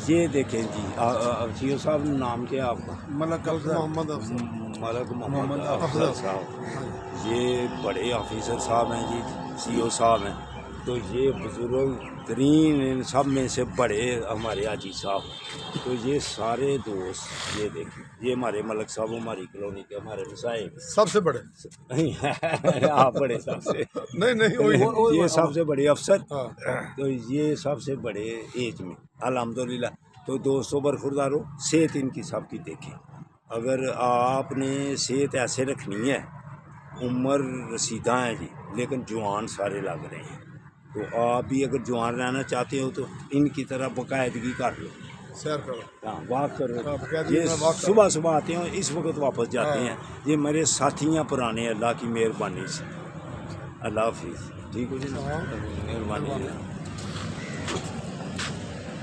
ये देखें जी, सीओ साहब नाम क्या है आपका? मलक मोहम्मद अफसर। मलक मोहम्मद अफसर साहब, ये बड़े ऑफिसर साहब हैं जी, सीओ साहब हैं। तो ये बुजुर्ग तरीन इन सब में से बड़े हमारे हाजी साहब। तो ये सारे दोस्त, ये देखिए, ये हमारे मलक साहब हमारी कॉलोनी के हमारे रसाए सबसे बड़े आप बड़े सबसे नहीं ये सबसे बड़े अफसर। हाँ। तो ये सबसे बड़े एज में अल्हम्दुलिल्लाह। तो दोस्तों बरखुरदारो, सेहत इनकी सबकी देखें। अगर आपने सेहत ऐसे रखनी है, उम्र रसीदा है जी, लेकिन जवान सारे लग रहे हैं। तो आप भी अगर जवान रहना चाहते हो तो इनकी तरह बाकायदगी कर लो, सैर करो, हाँ वॉक करो। बाकायदगी ये में वॉक करो। सुबह सुबह आते हैं, इस वक्त वापस जाते हाँ। हैं। ये मेरे साथी हैं पुराने, अल्लाह की मेहरबानी से। अल्लाह हाफिज़। ठीक हो जी, मेहरबानी।